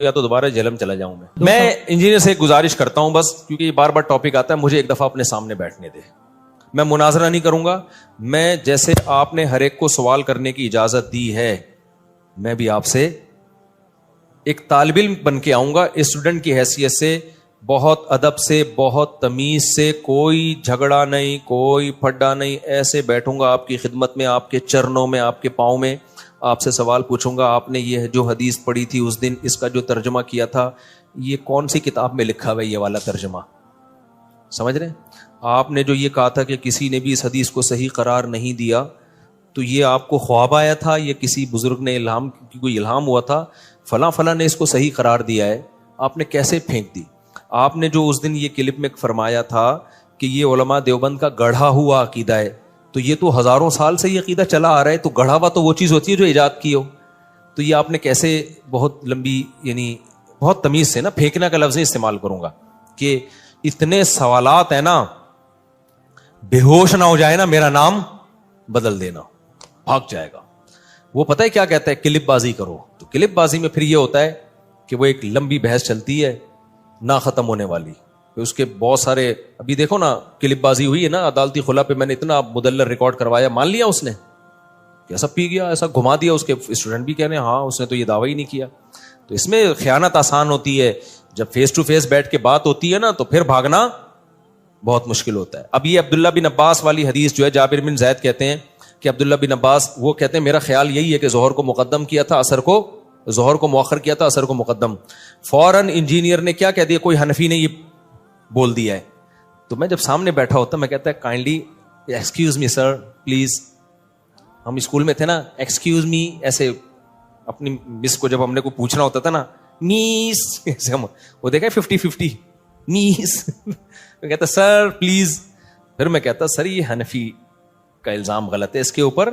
یا تو دوبارہ جہلم چلا جاؤں میں انجینئر سے ایک گزارش کرتا ہوں بس، کیونکہ یہ بار بار ٹاپک آتا ہے، مجھے ایک دفعہ اپنے سامنے بیٹھنے دے. میں مناظرہ نہیں کروں گا. میں جیسے آپ نے ہر ایک کو سوال کرنے کی اجازت دی ہے، میں بھی آپ سے ایک طالب علم بن کے آؤں گا، اسٹوڈنٹ کی حیثیت سے، بہت ادب سے، بہت تمیز سے، کوئی جھگڑا نہیں، کوئی پھڈا نہیں، ایسے بیٹھوں گا آپ کی خدمت میں، آپ کے چرنوں میں، آپ کے پاؤں میں، آپ سے سوال پوچھوں گا. آپ نے یہ جو حدیث پڑھی تھی اس دن، اس کا جو ترجمہ کیا تھا، یہ کون سی کتاب میں لکھا ہوا ہے یہ والا ترجمہ؟ سمجھ رہے ہیں؟ آپ نے جو یہ کہا تھا کہ کسی نے بھی اس حدیث کو صحیح قرار نہیں دیا، تو یہ آپ کو خواب آیا تھا، یہ کسی بزرگ نے کوئی الہام ہوا تھا، فلاں فلاں نے اس کو صحیح قرار دیا ہے، آپ نے کیسے پھینک دی؟ آپ نے جو اس دن یہ کلپ میں فرمایا تھا کہ یہ علماء دیوبند کا گڑھا ہوا عقیدہ ہے، تو یہ تو ہزاروں سال سے یہ عقیدہ چلا آ رہا ہے، تو گڑھا ہوا تو وہ چیز ہوتی ہے جو ایجاد کی ہو، تو یہ آپ نے کیسے بہت لمبی، یعنی بہت تمیز سے نا، پھینکنا کا لفظ استعمال کروں گا کہ اتنے سوالات ہیں نا، بے ہوش نہ ہو جائے نا، میرا نام بدل دینا، بھاگ جائے گا. وہ پتہ ہے کیا کہتا ہے؟ کلپ بازی کرو. تو کلپ بازی میں پھر یہ ہوتا ہے کہ وہ ایک لمبی بحث چلتی ہے نہ ختم ہونے والی، اس کے بہت سارے، ابھی دیکھو نا کلپ بازی ہوئی ہے نا عدالتی خلا پہ، میں نے اتنا مدلل ریکارڈ کروایا، مان لیا اس نے کہ ایسا پی گیا، ایسا گھما دیا، اس کے اسٹوڈنٹ بھی کہنے ہاں اس نے تو یہ دعویٰ ہی نہیں کیا. تو اس میں خیانت آسان ہوتی ہے، جب فیس ٹو فیس بیٹھ کے بات ہوتی ہے نا تو پھر بھاگنا بہت مشکل ہوتا ہے. اب یہ عبداللہ بن عباس والی حدیث جو ہے، جابر بن زید کہتے ہیں کہ عبداللہ بن عباس وہ کہتے ہیں میرا خیال یہی ہے کہ ظہر کو مقدم کیا تھا، عصر کو، ظہر کو مؤخر کیا تھا، عصر کو مقدم. فوراً انجینئر نے کیا کہہ دیا، کوئی حنفی نے یہ بول دیا ہے. تو میں جب سامنے بیٹھا ہوتا میں کہتا ہے kindly excuse me sir please. ہم اسکول میں تھے نا، ایکسکیوز می ایسے اپنی مس کو جب ہم نے کو پوچھنا ہوتا تھا نا، میس ایسے ہم وہ دیکھا 50-50 میس میں کہتا سر پلیز. پھر میں کہتا سر یہ حنفی کا الزام غلط ہے اس کے اوپر،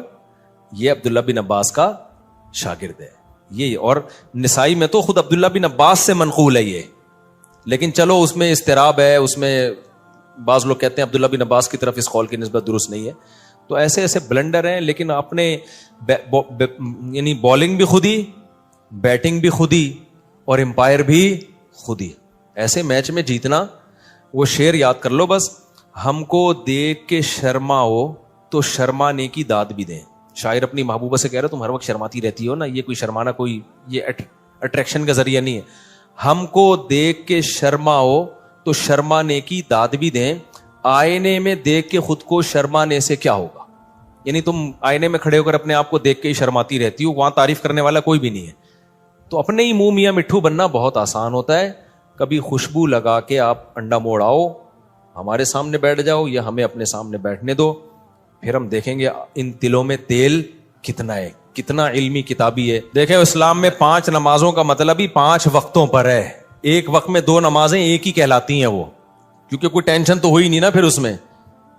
یہ عبداللہ بن عباس کا شاگرد ہے یہ. اور نسائی میں تو خود عبداللہ بن عباس سے منقول ہے یہ، لیکن چلو اس میں اضطراب ہے، اس میں بعض لوگ کہتے ہیں عبداللہ بن عباس کی طرف اس قول کی نسبت درست نہیں ہے. تو ایسے ایسے بلنڈر ہیں، لیکن آپ نے یعنی بالنگ بھی خود ہی، بیٹنگ بھی خود ہی، اور امپائر بھی خود ہی. ایسے میچ میں جیتنا، وہ شعر یاد کر لو بس، ہم کو دیکھ کے شرماؤ تو شرمانے کی داد بھی دیں. شاعر اپنی محبوبہ سے کہہ رہے تم ہر وقت شرماتی رہتی ہو نا، یہ کوئی شرمانا کوئی یہ اٹریکشن کا ذریعہ نہیں ہے. ہم کو دیکھ کے شرماؤ تو شرمانے کی داد بھی دیں، آئینے میں دیکھ کے خود کو شرمانے سے کیا ہوگا. یعنی تم آئینے میں کھڑے ہو کر اپنے آپ کو دیکھ کے ہی شرماتی رہتی ہو، وہاں تعریف کرنے والا کوئی بھی نہیں ہے. تو اپنے ہی منہ میاں مٹھو بننا بہت آسان ہوتا ہے. کبھی خوشبو لگا کے آپ انڈا موڑ آؤ، ہمارے سامنے بیٹھ جاؤ یا ہمیں اپنے سامنے بیٹھنے دو، پھر ہم دیکھیں گے ان تلوں میں تیل کتنا ہے، کتنا علمی کتابی ہے. دیکھیں اسلام میں 5 نمازوں کا مطلب ہی 5 وقتوں پر ہے. ایک وقت میں 2 نمازیں ایک ہی کہلاتی ہیں وہ، کیونکہ کوئی ٹینشن تو ہوئی نہیں نا پھر اس میں.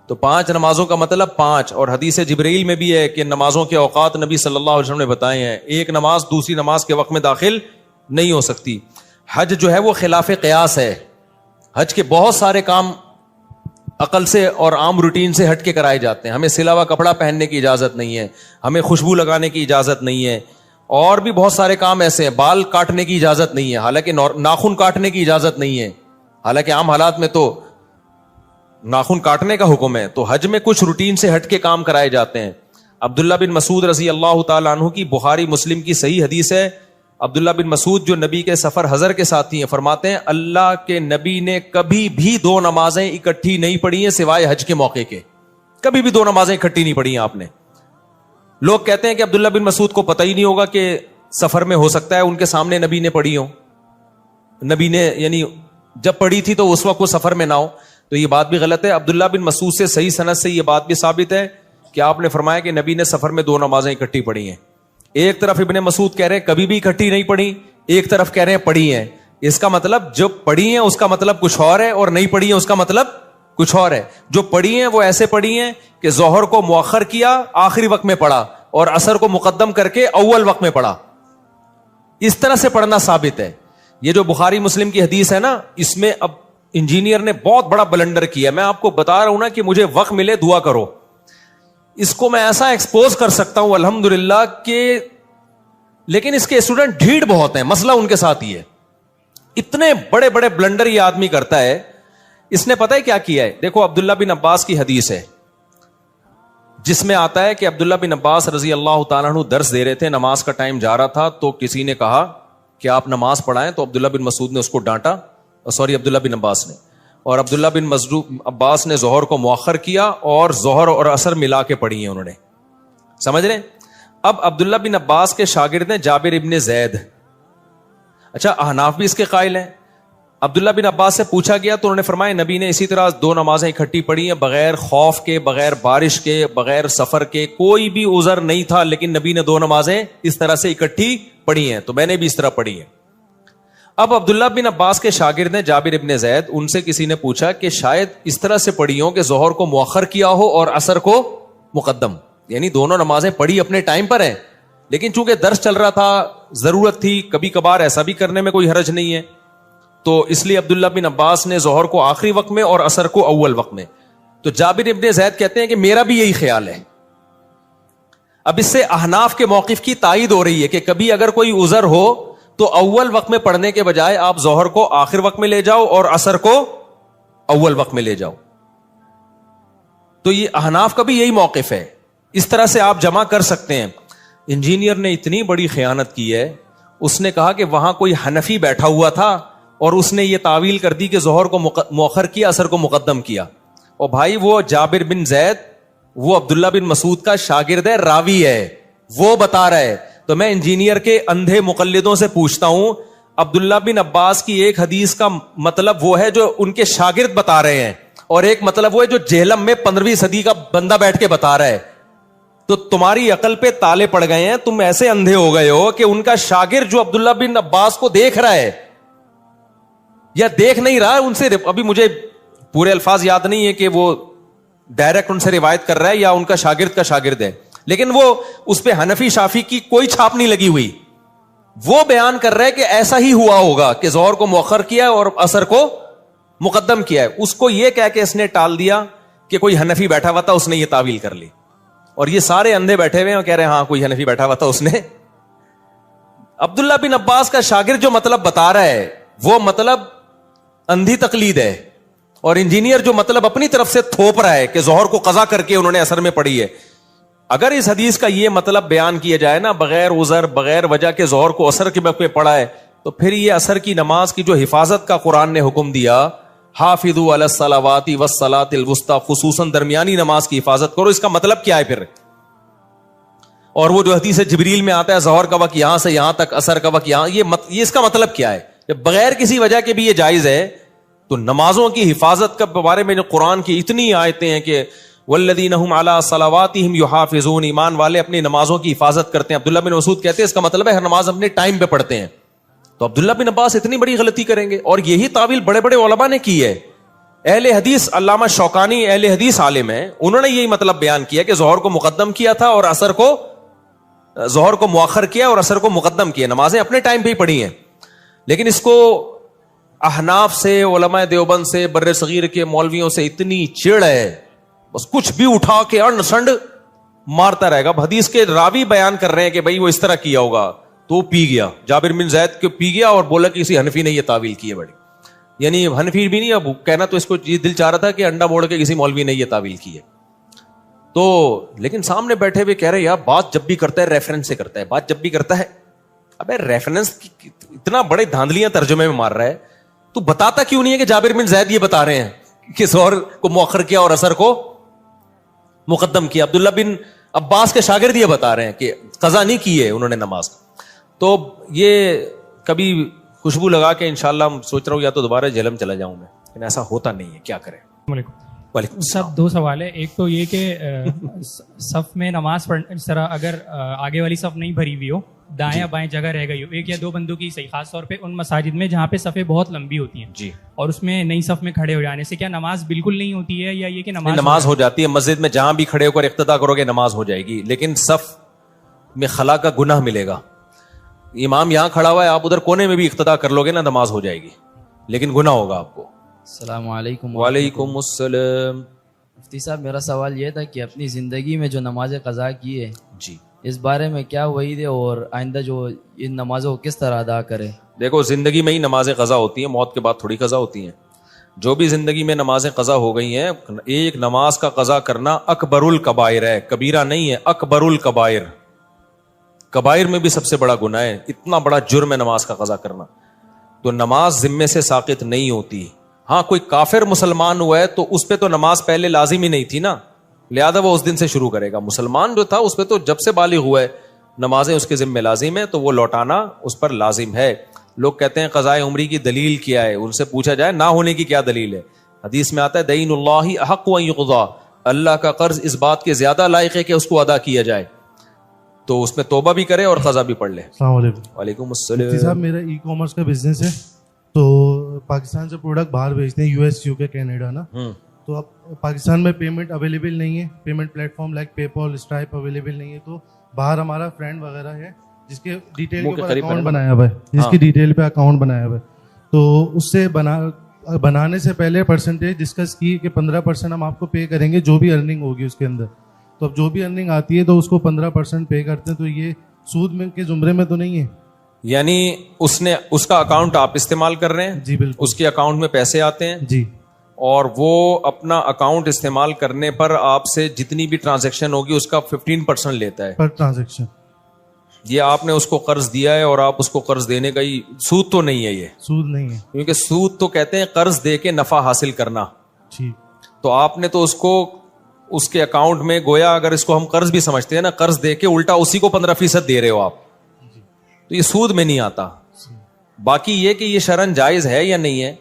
تو 5 نمازوں کا مطلب 5. اور حدیث جبرائیل میں بھی ہے کہ نمازوں کے اوقات نبی صلی اللہ علیہ وسلم نے بتائے ہیں، ایک نماز دوسری نماز کے وقت میں داخل نہیں ہو سکتی. حج جو ہے وہ خلاف قیاس ہے. حج کے بہت سارے کام عقل سے اور عام روٹین سے ہٹ کے کرائے جاتے ہیں. ہمیں سلا ہوا کپڑا پہننے کی اجازت نہیں ہے، ہمیں خوشبو لگانے کی اجازت نہیں ہے، اور بھی بہت سارے کام ایسے ہیں. بال کاٹنے کی اجازت نہیں ہے، حالانکہ ناخن کاٹنے کی اجازت نہیں ہے، حالانکہ عام حالات میں تو ناخن کاٹنے کا حکم ہے. تو حج میں کچھ روٹین سے ہٹ کے کام کرائے جاتے ہیں. عبداللہ بن مسعود رضی اللہ تعالیٰ عنہ کی بخاری مسلم کی صحیح حدیث ہے. عبداللہ بن مسعود جو نبی کے سفر حضر کے ساتھی ہیں، فرماتے ہیں اللہ کے نبی نے کبھی بھی 2 نمازیں اکٹھی نہیں پڑھی ہیں سوائے حج کے موقع کے. کبھی بھی 2 نمازیں اکٹھی نہیں پڑھی ہیں آپ نے. لوگ کہتے ہیں کہ عبداللہ بن مسعود کو پتہ ہی نہیں ہوگا کہ سفر میں ہو سکتا ہے ان کے سامنے نبی نے پڑھی ہو، نبی نے یعنی جب پڑھی تھی تو اس وقت وہ سفر میں نہ ہو. تو یہ بات بھی غلط ہے. عبداللہ بن مسعود سے صحیح سند سے یہ بات بھی ثابت ہے کہ آپ نے فرمایا کہ نبی نے سفر میں 2 نمازیں اکٹھی پڑھی ہیں. ایک طرف ابن مسعود کہہ رہے ہیں کبھی بھی اکٹھی نہیں پڑھی، ایک طرف کہہ رہے ہیں پڑھی ہیں. اس کا مطلب جو پڑھی ہیں اس کا مطلب کچھ اور ہے، اور نہیں پڑھی ہیں اس کا مطلب کچھ اور ہے. جو پڑھی ہیں وہ ایسے پڑھی ہیں کہ ظہر کو مؤخر کیا، آخری وقت میں پڑھا، اور عصر کو مقدم کر کے اول وقت میں پڑھا. اس طرح سے پڑھنا ثابت ہے. یہ جو بخاری مسلم کی حدیث ہے نا، اس میں اب انجینئر نے بہت بڑا بلنڈر کیا. میں آپ کو بتا رہا ہوں نا کہ مجھے وقت ملے دعا کرو. اس کو میں ایسا ایکسپوز کر سکتا ہوں الحمدللہ کہ، لیکن اس کے اسٹوڈنٹ ڈھیڑ بہت ہیں. مسئلہ ان کے ساتھ ہی ہے. اتنے بڑے بڑے بلنڈر یہ آدمی کرتا ہے. اس نے پتہ ہے کیا کیا ہے؟ دیکھو عبداللہ بن عباس کی حدیث ہے جس میں آتا ہے کہ عبداللہ بن عباس رضی اللہ تعالیٰ عنہ درس دے رہے تھے, نماز کا ٹائم جا رہا تھا, تو کسی نے کہا کہ آپ نماز پڑھائیں, تو عبداللہ بن مسعود نے اس کو ڈانٹا, عبداللہ بن عباس نے, اور عبداللہ بن عباس نے ظہر کو مؤخر کیا اور ظہر اور عصر ملا کے پڑھی ہیں انہوں نے. سمجھ رہے ہیں؟ اب عبداللہ بن عباس کے شاگرد ہیں جابر ابن زید. اچھا, احناف بھی اس کے قائل ہیں. عبداللہ بن عباس سے پوچھا گیا تو انہوں نے فرمایا نبی نے اسی طرح 2 نمازیں اکٹھی پڑھی ہیں, بغیر خوف کے, بغیر بارش کے, بغیر سفر کے, کوئی بھی عذر نہیں تھا, لیکن نبی نے 2 نمازیں اس طرح سے اکٹھی پڑھی ہیں, تو میں نے بھی اس طرح پڑھی ہیں. اب عبداللہ بن عباس کے شاگرد ہیں جابر ابن زید, ان سے کسی نے پوچھا کہ شاید اس طرح سے پڑھی ہو کہ ظہر کو مؤخر کیا ہو اور عصر کو مقدم, یعنی دونوں نمازیں پڑھی اپنے ٹائم پر ہیں, لیکن چونکہ درس چل رہا تھا, ضرورت تھی, کبھی کبھار ایسا بھی کرنے میں کوئی حرج نہیں ہے, تو اس لیے عبداللہ بن عباس نے ظہر کو آخری وقت میں اور عصر کو اول وقت میں. تو جابر ابن زید کہتے ہیں کہ میرا بھی یہی خیال ہے. اب اس سے احناف کے موقف کی تائید ہو رہی ہے کہ کبھی اگر کوئی عذر ہو تو اول وقت میں پڑھنے کے بجائے آپ ظہر کو آخر وقت میں لے جاؤ اور عصر کو اول وقت میں لے جاؤ. تو یہ احناف کا بھی یہی موقف ہے, اس طرح سے آپ جمع کر سکتے ہیں. انجینئر نے اتنی بڑی خیانت کی ہے, اس نے کہا کہ وہاں کوئی حنفی بیٹھا ہوا تھا اور اس نے یہ تعویل کر دی کہ ظہر کو مؤخر کیا, عصر کو مقدم کیا. اور بھائی وہ جابر بن زید وہ عبداللہ بن مسعود کا شاگرد ہے, راوی ہے, وہ بتا رہا ہے. تو میں انجینئر کے اندھے مقلدوں سے پوچھتا ہوں, عبداللہ بن عباس کی ایک حدیث کا مطلب وہ ہے جو ان کے شاگرد بتا رہے ہیں, اور ایک مطلب وہ ہے جو جہلم میں 15ویں صدی کا بندہ بیٹھ کے بتا رہا ہے. تو تمہاری عقل پہ تالے پڑ گئے ہیں, تم ایسے اندھے ہو گئے ہو کہ ان کا شاگرد جو عبداللہ بن عباس کو دیکھ رہا ہے یا دیکھ نہیں رہا, ان سے ابھی مجھے پورے الفاظ یاد نہیں ہے کہ وہ ڈائریکٹ ان سے روایت کر رہا ہے یا ان کا شاگرد ہے, لیکن وہ اس پہ حنفی شافی کی کوئی چھاپ نہیں لگی ہوئی. وہ بیان کر رہا ہے کہ ایسا ہی ہوا ہوگا کہ ظہر کو مؤخر کیا اور عصر کو مقدم کیا ہے. اس کو یہ کہہ کے اس نے ٹال دیا کہ کوئی حنفی بیٹھا ہوا تھا, اس نے یہ تعویل کر لی, اور یہ سارے اندھے بیٹھے ہوئے ہیں اور کہہ رہے ہیں ہاں کوئی حنفی بیٹھا ہوا تھا, اس نے. عبداللہ بن عباس کا شاگرد جو مطلب بتا رہا ہے وہ مطلب اندھی تقلید ہے, اور انجینئر جو مطلب اپنی طرف سے تھوپ رہا ہے کہ ظہر کو قضا کر کے انہوں نے عصر میں پڑھی ہے. اگر اس حدیث کا یہ مطلب بیان کیا جائے نا, بغیر عذر بغیر وجہ کے ظہر کو عصر کے وقت میں پڑھا ہے, تو پھر یہ عصر کی نماز کی جو حفاظت کا قرآن نے حکم دیا, حافظوا علی الصلوات والصلاۃ الوسطی, خصوصاً درمیانی نماز کی حفاظت کرو, اس کا مطلب کیا ہے پھر؟ اور وہ جو حدیث جبریل میں آتا ہے ظہر کا وقت یہاں سے یہاں تک, عصر کا وقت یہاں, یہ اس کا مطلب کیا ہے؟ جب بغیر کسی وجہ کے بھی یہ جائز ہے, تو نمازوں کی حفاظت کے بارے میں جو قرآن کی اتنی آیتیں ہیں کہ والذین هم علی صلواتہم یحافظون, ایمان والے اپنی نمازوں کی حفاظت کرتے ہیں. عبداللہ بن مسعود کہتے ہیں اس کا مطلب ہے ہر نماز اپنے ٹائم پہ پڑھتے ہیں. تو عبداللہ بن عباس اتنی بڑی غلطی کریں گے؟ اور یہی تعویل بڑے بڑے علماء نے کی ہے. اہل حدیث علامہ شوکانی اہل حدیث عالم ہیں, انہوں نے یہی مطلب بیان کیا کہ ظہر کو مقدم کیا تھا اور عصر کو, ظہر کو مؤخر کیا اور عصر کو مقدم کیا, نمازیں اپنے ٹائم پہ ہی پڑھی ہیں. لیکن اس کو احناف سے, علماء دیوبند سے, بر صغیر کے مولویوں سے اتنی چڑ ہے, بس کچھ بھی اٹھا کے سنڈ مارتا رہے گا. حدیث کے راوی بیان کر رہے ہیں کہ بھائی وہ اس طرح کیا ہوگا, تو وہ پی گیا, جابر بن زید کو پی گیا اور بولا کہ کسی حنفی نے یہ تعویل کی ہے بڑی, یعنی حنفی بھی نہیں, اب کہنا تو اس کو یہ دل چاہ رہا تھا کہ انڈا موڑ کے کسی مولوی نے یہ تعویل کی ہے. تو لیکن سامنے بیٹھے ہوئے کہہ رہے یار بات جب بھی کرتا ہے ریفرنس سے کرتا ہے, بات جب بھی کرتا ہے, ابے ریفرنس اتنا بڑے دھاندلیاں ترجمے میں مار رہا ہے, تو بتاتا کیوں نہیں ہے کہ جابر بن زید یہ بتا رہے ہیں کہ ظہر کو مؤخر کیا اور عصر کو مقدم کیا. عبداللہ بن عباس کے شاگرد یہ بتا رہے ہیں کہ قضا نہیں کی ہے انہوں نے نماز. تو یہ کبھی خوشبو لگا کے انشاءاللہ سوچ رہا ہوں یا تو دوبارہ جہلم چلا جاؤں میں, لیکن ایسا ہوتا نہیں ہے, کیا کریں. وعلیکم السلام. 2 سوال ہے. ایک تو یہ کہ صف میں نماز پڑھنے اس طرح اگر آگے والی صف نہیں بھری ہوئی ہو, دائیں بائیں جگہ رہ گئی ہو, 1 یا 2 بندوں کی صحیح, خاص طور پہ ان مساجد میں جہاں پہ صفیں بہت لمبی ہوتی ہیں جی, اور اس میں نئی صف میں کھڑے ہو جانے سے کیا نماز بالکل نہیں ہوتی ہے, یا یہ کہ نماز ہو جاتی ہے؟ مسجد میں جہاں بھی کھڑے ہو کر اقتدا کرو گے نماز ہو جائے گی, لیکن صف میں خلا کا گناہ ملے گا. امام یہاں کھڑا ہوا ہے, آپ ادھر کونے میں بھی اقتدا کر لو گے نا, نماز ہو جائے گی, لیکن گناہ ہوگا آپ کو. السلام علیکم. وعلیکم السلام. مفتی صاحب میرا سوال یہ تھا کہ اپنی زندگی میں جو نماز قضا کی ہے جی, اس بارے میں کیا وعید ہے, اور آئندہ جو ان نمازوں کو کس طرح ادا کرے؟ دیکھو زندگی میں ہی نمازیں قضا ہوتی ہیں, موت کے بعد تھوڑی قضا ہوتی ہیں. جو بھی زندگی میں نمازیں قضا ہو گئی ہیں, ایک نماز کا قضا کرنا اکبر الکبائر ہے, کبیرہ نہیں ہے, اکبر الکبائر. کبائر میں بھی سب سے بڑا گناہ ہے, اتنا بڑا جرم ہے نماز کا قضا کرنا. تو نماز ذمے سے ساقط نہیں ہوتی. ہاں کوئی کافر مسلمان ہوا ہے تو اس پہ تو نماز پہلے لازم ہی نہیں تھی نا, لہذا وہ اس دن سے شروع کرے گا. مسلمان جو تھا اس پہ تو جب سے بالغ ہوا ہے نمازیں اس کے ذمہ لازم ہے, تو وہ لوٹانا اس پر لازم ہے. لوگ کہتے ہیں قضائے عمری کی دلیل کیا ہے, ان سے پوچھا جائے نہ ہونے کی کیا دلیل ہے. حدیث میں آتا ہے دین اللہ احق ان یقضی, اللہ کا قرض اس بات کے زیادہ لائق ہے کہ اس کو ادا کیا جائے, تو اس میں توبہ بھی کرے اور قضا بھی پڑھ لے. السلام علیکم. وعلیکم مفتی السلام. صاحب میرا ای کامرس کا بزنس ہے, تو پاکستان سے پروڈکٹ باہر بھیجتے ہیں, US UK کینیڈا نا. تو اب پاکستان میں پیمنٹ اویلیبل نہیں ہے, پیمنٹ پلیٹ فارم لائک پے پال, اسٹرائپ اویلیبل نہیں ہے. تو باہر ہمارا فرینڈ وغیرہ ہے جس کے ڈیٹیل کے اوپر اکاؤنٹ بنایا ہوا ہے, جس کی ڈیٹیل پہ اکاؤنٹ بنایا ہوا ہے, تو اس سے بنانے سے پہلے پرسنٹیج ڈسکس کی کہ 15% ہم آپ کو پے کریں گے جو بھی ارننگ ہوگی اس کے اندر. تو اب جو بھی ارننگ آتی ہے تو اس کو 15% پے کرتے ہیں, تو یہ سود میں کے زمرے میں تو نہیں ہے؟ یعنی اس کا اکاؤنٹ آپ استعمال کر رہے ہیں؟ جی بالکل. اس کے اکاؤنٹ میں پیسے آتے ہیں جی, اور وہ اپنا اکاؤنٹ استعمال کرنے پر آپ سے جتنی بھی ٹرانزیکشن ہوگی اس کا 15% لیتا ہے پر ٹرانزیکشن. یہ آپ نے اس کو قرض دیا ہے اور آپ اس کو قرض دینے کا ہی, سود تو نہیں ہے یہ, سود نہیں ہے کیونکہ سود تو کہتے ہیں قرض دے کے نفع حاصل کرنا. ٹھیک. تو آپ نے تو اس کو اس کے اکاؤنٹ میں گویا اگر اس کو ہم قرض بھی سمجھتے ہیں نا, قرض دے کے الٹا اسی کو 15% دے رہے ہو آپ, تو یہ سود میں نہیں آتا. باقی یہ کہ یہ شرعن جائز ہے یا نہیں ہے,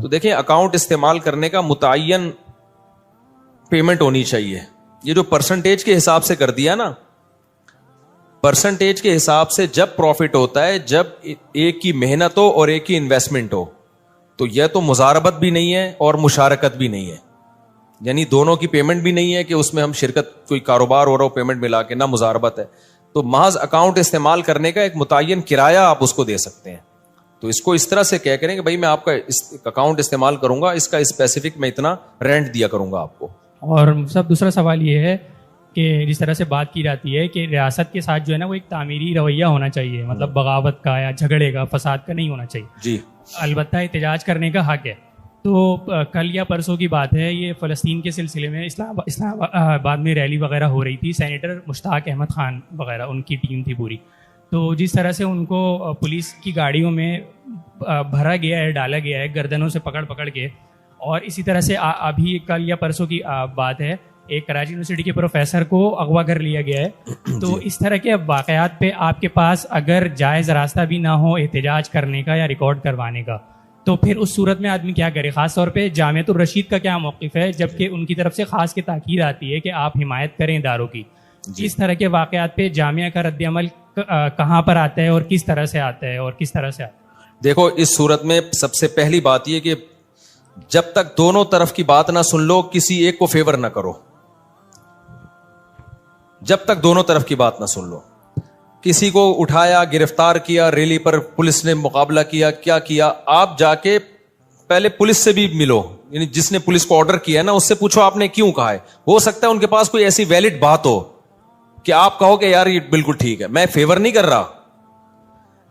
تو دیکھیں اکاؤنٹ استعمال کرنے کا متعین پیمنٹ ہونی چاہیے. یہ جو پرسنٹیج کے حساب سے کر دیا نا, پرسنٹیج کے حساب سے جب پروفٹ ہوتا ہے جب ایک کی محنت ہو اور ایک کی انویسٹمنٹ ہو, تو یہ تو مزاربت بھی نہیں ہے اور مشارکت بھی نہیں ہے, یعنی دونوں کی پیمنٹ بھی نہیں ہے کہ اس میں ہم شرکت کوئی کاروبار ہو رہا ہو پیمنٹ ملا کے, نہ مزاربت ہے. تو محض اکاؤنٹ استعمال کرنے کا ایک متعین کرایہ آپ اس کو دے سکتے ہیں. تو اس کو اس طرح سے کہہ کریں کہ بھائی میں آپ کا اکاؤنٹ استعمال کروں گا, اس کا اسپیسیفک میں اتنا رینٹ دیا کروں گا آپ کو. اور سب دوسرا سوال یہ ہے کہ جس طرح سے بات کی جاتی ہے کہ ریاست کے ساتھ جو ہے نا وہ ایک تعمیری رویہ ہونا چاہیے, مطلب بغاوت کا یا جھگڑے کا, فساد کا نہیں ہونا چاہیے. جی البتہ احتجاج کرنے کا حق ہے. تو کل یا پرسوں کی بات ہے, یہ فلسطین کے سلسلے میں اسلام آباد میں ریلی وغیرہ ہو رہی تھی, سینیٹر مشتاق احمد خان وغیرہ ان کی ٹیم تھی پوری. تو جس طرح سے ان کو پولیس کی گاڑیوں میں بھرا گیا ہے, ڈالا گیا ہے گردنوں سے پکڑ کے, اور اسی طرح سے ابھی کل یا پرسوں کی بات ہے ایک کراچی یونیورسٹی کے پروفیسر کو اغوا کر لیا گیا ہے. تو اس طرح کے واقعات پہ آپ کے پاس اگر جائز راستہ بھی نہ ہو احتجاج کرنے کا یا ریکارڈ کروانے کا, تو پھر اس صورت میں آدمی کیا کرے؟ خاص طور پہ جامعۃ الرشید کا کیا موقف ہے, جبکہ ان کی طرف سے خاص کے تاکید آتی ہے کہ آپ حمایت کریں اداروں کی. اس طرح کے واقعات پہ جامعہ کا رد عمل کہاں پر آتا ہے اور کس طرح سے آتا ہے اور کس طرح سے آتا ہے؟ دیکھو اس صورت میں سب سے پہلی بات یہ کہ جب تک دونوں طرف کی بات نہ سن لو کسی ایک کو فیور نہ کرو. جب تک دونوں طرف کی بات نہ سن لو, کسی کو اٹھایا, گرفتار کیا, ریلی پر پولیس نے مقابلہ کیا کیا, آپ جا کے پہلے پولیس سے بھی ملو, یعنی جس نے پولیس کو آرڈر کیا ہے نا اس سے پوچھو آپ نے کیوں کہا ہے. ہو سکتا ہے ان کے پاس کوئی ایسی ویلڈ بات ہو کہ آپ کہو کہ یار یہ بالکل ٹھیک ہے, میں فیور نہیں کر رہا.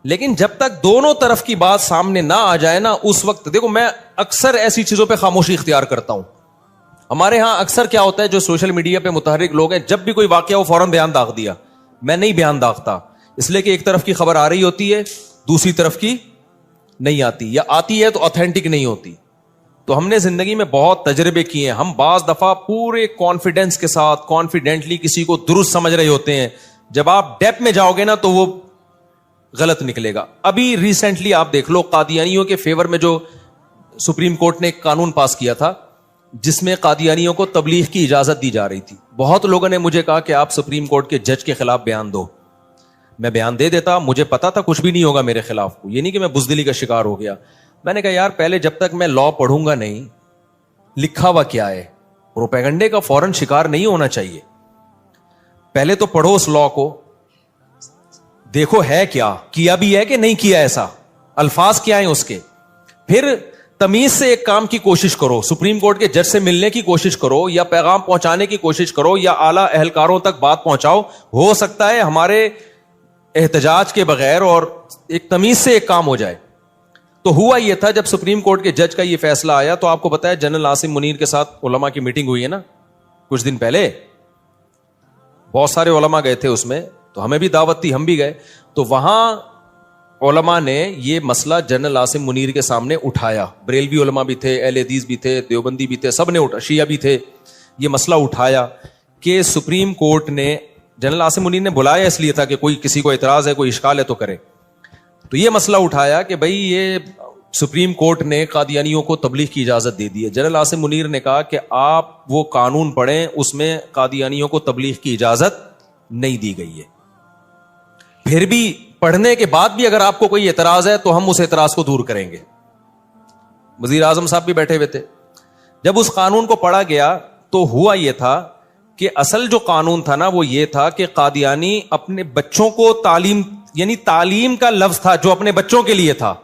لیکن جب تک دونوں طرف کی بات سامنے نہ آ جائے نا, اس وقت دیکھو میں اکثر ایسی چیزوں پہ خاموشی اختیار کرتا ہوں. ہمارے ہاں اکثر کیا ہوتا ہے, جو سوشل میڈیا پہ متحرک لوگ ہیں, جب بھی کوئی واقعہ ہو فوراً بیان داغ دیا. میں نہیں بیان داغتا, اس لیے کہ ایک طرف کی خبر آ رہی ہوتی ہے, دوسری طرف کی نہیں آتی, یا آتی ہے تو آتھینٹک نہیں ہوتی. تو ہم نے زندگی میں بہت تجربے کیے ہیں. ہم بعض دفعہ پورے کانفیڈنس کے ساتھ کانفیڈنٹلی کسی کو درست سمجھ رہے ہوتے ہیں, جب آپ ڈیپ میں جاؤ گے نا تو وہ غلط نکلے گا. ابھی ریسنٹلی آپ دیکھ لو قادیانیوں کے فیور میں جو سپریم کورٹ نے ایک قانون پاس کیا تھا جس میں قادیانیوں کو تبلیغ کی اجازت دی جا رہی تھی. بہت لوگوں نے مجھے کہا کہ آپ سپریم کورٹ کے جج کے خلاف بیان دو. میں بیان دے دیتا, مجھے پتا تھا کچھ بھی نہیں ہوگا میرے خلاف. یہ نہیں کہ میں بزدلی کا شکار ہو گیا. میں نے کہا یار پہلے جب تک میں لا پڑھوں گا نہیں, لکھا ہوا کیا ہے, پروپیگنڈے کا فوراً شکار نہیں ہونا چاہیے. پہلے تو پڑھو اس لا کو, دیکھو ہے کیا بھی ہے کہ نہیں کیا, ایسا الفاظ کیا ہیں اس کے. پھر تمیز سے ایک کام کی کوشش کرو, سپریم کورٹ کے جج سے ملنے کی کوشش کرو, یا پیغام پہنچانے کی کوشش کرو, یا اعلیٰ اہلکاروں تک بات پہنچاؤ. ہو سکتا ہے ہمارے احتجاج کے بغیر اور ایک تمیز سے ایک کام ہو جائے. تو ہوا یہ تھا جب سپریم کورٹ کے جج کا یہ فیصلہ آیا تو آپ کو پتا ہے جنرل عاصم منیر کے ساتھ علماء کی میٹنگ ہوئی ہے نا کچھ دن پہلے, بہت سارے علماء گئے تھے اس میں, تو ہمیں بھی دعوت تھی, ہم بھی گئے. تو وہاں علماء نے یہ مسئلہ جنرل عاصم منیر کے سامنے اٹھایا, بریلوی علماء بھی تھے, اہل حدیث بھی تھے, دیوبندی بھی تھے, سب نے شیعہ بھی تھے, یہ مسئلہ اٹھایا کہ سپریم کورٹ نے, جنرل عاصم منیر نے بلایا اس لیے تھا کہ کوئی کسی کو اعتراض ہے, کوئی اشکال ہے تو کرے, تو یہ مسئلہ اٹھایا کہ بھئی یہ سپریم کورٹ نے قادیانیوں کو تبلیغ کی اجازت دے دی ہے. جنرل عاصم منیر نے کہا کہ آپ وہ قانون پڑھیں, اس میں قادیانیوں کو تبلیغ کی اجازت نہیں دی گئی ہے. پھر بھی پڑھنے کے بعد بھی اگر آپ کو کوئی اعتراض ہے تو ہم اس اعتراض کو دور کریں گے. وزیر اعظم صاحب بھی بیٹھے ہوئے تھے. جب اس قانون کو پڑھا گیا تو ہوا یہ تھا کہ اصل جو قانون تھا نا وہ یہ تھا کہ قادیانی اپنے بچوں کو تعلیم, یعنی تعلیم کا لفظ تھا جو اپنے بچوں کے لیے تھا,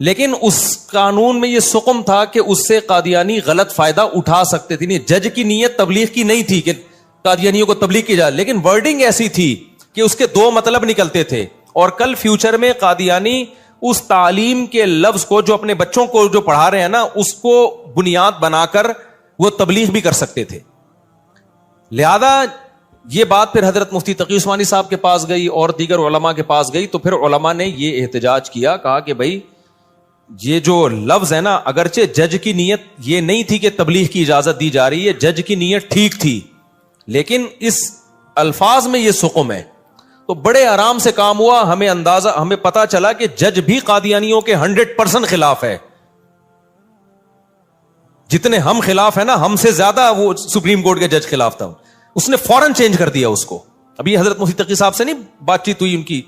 لیکن اس قانون میں یہ سقم تھا کہ اس سے قادیانی غلط فائدہ اٹھا سکتے تھے. جج کی نیت تبلیغ کی نہیں تھی کہ قادیانیوں کو تبلیغ کی جائے, لیکن ورڈنگ ایسی تھی کہ اس کے دو مطلب نکلتے تھے, اور کل فیوچر میں قادیانی اس تعلیم کے لفظ کو جو اپنے بچوں کو جو پڑھا رہے ہیں نا اس کو بنیاد بنا کر وہ تبلیغ بھی کر سکتے تھے. لہذا یہ بات پھر حضرت مفتی تقی عثمانی صاحب کے پاس گئی اور دیگر علماء کے پاس گئی, تو پھر علماء نے یہ احتجاج کیا, کہا کہ بھائی یہ جو لفظ ہے نا, اگرچہ جج کی نیت یہ نہیں تھی کہ تبلیغ کی اجازت دی جا رہی ہے, جج کی نیت ٹھیک تھی, لیکن اس الفاظ میں یہ سقم ہے. تو بڑے آرام سے کام ہوا, ہمیں پتا چلا کہ جج بھی قادیانیوں کے 100% خلاف ہے. جتنے ہم خلاف ہیں نا, ہم سے زیادہ وہ سپریم کورٹ کے جج خلاف تھا. اس نے فوراً چینج کر دیا اس کو. ابھی حضرت مفتی تقی صاحب سے نہیں بات چیت ہوئی ان کی,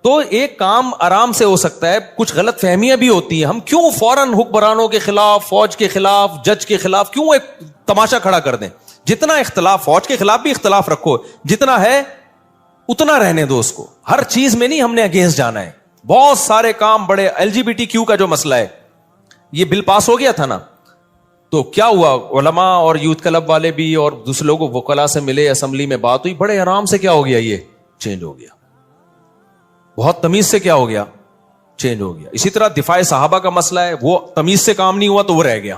تو ایک کام آرام سے ہو سکتا ہے. کچھ غلط فہمیاں بھی ہوتی ہیں, ہم کیوں فوراً حکمرانوں کے خلاف, فوج کے خلاف, جج کے خلاف کیوں ایک تماشا کھڑا کر دیں؟ جتنا اختلاف, فوج کے خلاف بھی اختلاف رکھو, جتنا ہے اتنا رہنے دو اس کو. ہر چیز میں نہیں ہم نے اگینسٹ جانا ہے. بہت سارے کام بڑے, LGBTQ کا جو مسئلہ ہے, یہ بل پاس ہو گیا تھا نا, تو کیا ہوا, علماء اور یوتھ کلب والے بھی اور دوسرے لوگ وکلاء سے ملے, اسمبلی میں بات ہوئی, بڑے آرام سے کیا ہو گیا, یہ چینج ہو گیا. بہت تمیز سے کیا ہو گیا, چینج ہو گیا. اسی طرح دفاع صحابہ کا مسئلہ ہے, وہ تمیز سے کام نہیں ہوا تو وہ رہ گیا.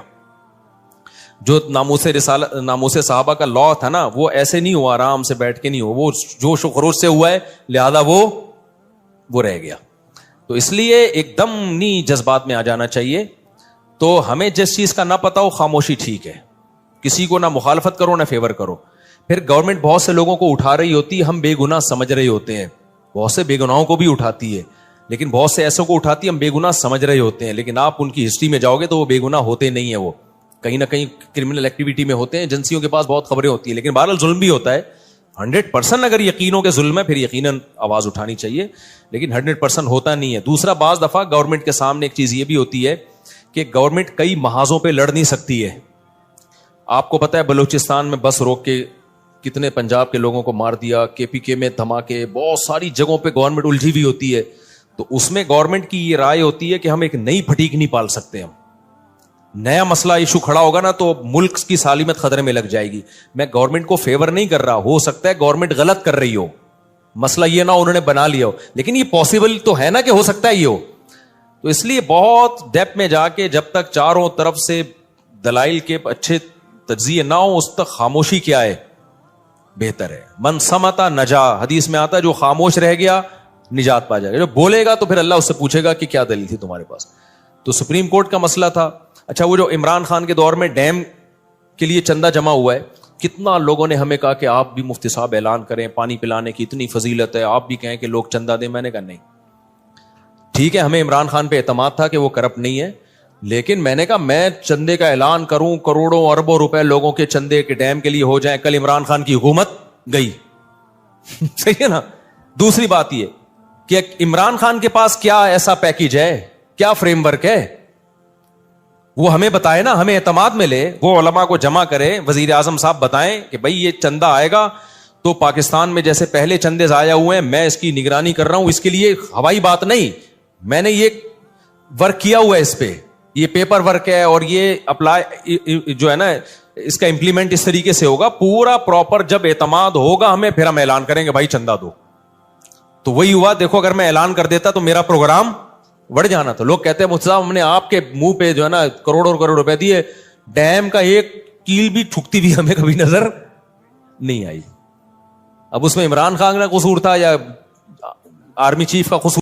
جو ناموس صحابہ کا لا تھا نا, وہ ایسے نہیں ہوا, آرام سے بیٹھ کے نہیں ہوا, وہ جوش و خروش سے ہوا ہے, لہذا وہ رہ گیا. تو اس لیے ایک دم نہیں جذبات میں آ جانا چاہیے. تو ہمیں جس چیز کا نہ پتا ہو, خاموشی ٹھیک ہے, کسی کو نہ مخالفت کرو نہ فیور کرو. پھر گورنمنٹ بہت سے لوگوں کو اٹھا رہی ہوتی ہے, ہم بے گناہ سمجھ رہے ہوتے ہیں, بہت سے بے گناہوں کو بھی اٹھاتی ہے, لیکن بہت سے ایسوں کو اٹھاتی ہے ہم بے گناہ سمجھ رہے ہوتے ہیں, لیکن آپ ان کی ہسٹری میں جاؤ گے تو وہ بے گناہ ہوتے نہیں ہیں, وہ کہیں نہ کہیں کرمنل ایکٹیویٹی میں ہوتے ہیں, ایجنسیوں کے پاس بہت خبریں ہوتی ہیں, لیکن بہرحال ظلم بھی ہوتا ہے. 100% اگر یقینوں کے ظلم ہے پھر یقیناً آواز اٹھانی چاہیے, لیکن 100% ہوتا نہیں ہے. دوسرا, بعض دفعہ گورنمنٹ کے سامنے ایک چیز یہ بھی ہوتی ہے کہ گورنمنٹ کئی محاذوں پہ لڑ نہیں سکتی ہے. آپ کو پتا ہے بلوچستان میں بس روک کے کتنے پنجاب کے لوگوں کو مار دیا, KPK میں دھماکے, بہت ساری جگہوں پہ گورنمنٹ الجھی ہوئی ہوتی ہے. تو اس میں گورنمنٹ کی یہ رائے ہوتی ہے کہ ہم ایک نئی پھٹیک نہیں پال سکتے, ہم نیا مسئلہ ایشو کھڑا ہوگا نا تو ملک کی سالمیت خطرے میں لگ جائے گی. میں گورنمنٹ کو فیور نہیں کر رہا, ہو سکتا ہے گورنمنٹ غلط کر رہی ہو, مسئلہ یہ نہ انہوں نے بنا لیا ہو, لیکن یہ پاسبل تو ہے نا کہ ہو سکتا ہے یہ ہو. تو اس لیے بہت ڈیپ میں جا کے جب تک چاروں طرف سے دلائل کے اچھے تجزیے نہ ہو, اس تک خاموشی کیا ہے, بہتر ہے. من سمتا نجا, حدیث میں آتا ہے جو خاموش رہ گیا نجات پا جائے گا, جو بولے گا تو پھر اللہ اس سے پوچھے گا کہ کیا دلیل تھی تمہارے پاس. تو سپریم کورٹ کا مسئلہ تھا. اچھا, وہ جو عمران خان کے دور میں ڈیم کے لیے چندہ جمع ہوا ہے, کتنا لوگوں نے ہمیں کہا کہ آپ بھی مفتی صاحب اعلان کریں, پانی پلانے کی اتنی فضیلت ہے, آپ بھی کہیں کہ لوگ چندہ دیں. میں نے کہا نہیں, ٹھیک ہے, ہمیں عمران خان پہ اعتماد تھا کہ وہ کرپٹ نہیں ہے, لیکن میں نے کہا میں چندے کا اعلان کروں, کروڑوں اربوں روپے لوگوں کے چندے کے ڈیم کے لیے ہو جائیں, کل عمران خان کی حکومت گئی. صحیح ہے نا. دوسری بات یہ کہ عمران خان کے پاس کیا ایسا پیکیج ہے, کیا فریم ورک ہے, وہ ہمیں بتائے نا, ہمیں اعتماد میں لے, وہ علماء کو جمع کرے, وزیر اعظم صاحب بتائیں کہ بھائی یہ چندہ آئے گا تو پاکستان میں جیسے پہلے چندے ضائع ہوئے ہیں, میں اس کی نگرانی کر رہا ہوں, اس کے لیے ہوائی بات نہیں, میں نے یہ ورک کیا ہوا ہے, اس پہ یہ پیپر ورک ہے, اور یہ اپلائی جو ہے نا اس کا امپلیمنٹ اس طریقے سے ہوگا پورا پراپر. جب اعتماد ہوگا ہمیں, پھر ہم اعلان کریں گے بھائی چندہ دو. تو وہی ہوا, دیکھو اگر میں اعلان کر دیتا تو میرا پروگرام بڑھ جانا تھا. لوگ کہتے ہیں مجھ صاحب ہم نے آپ کے منہ پہ جو ہے نا کروڑوں کروڑ روپے دیے, ڈیم کا ایک کیل بھی ٹھکتی بھی ہمیں کبھی نظر نہیں آئی. اب اس میں عمران خان کا قصور تھا یا آرمی چیف کا قصور؟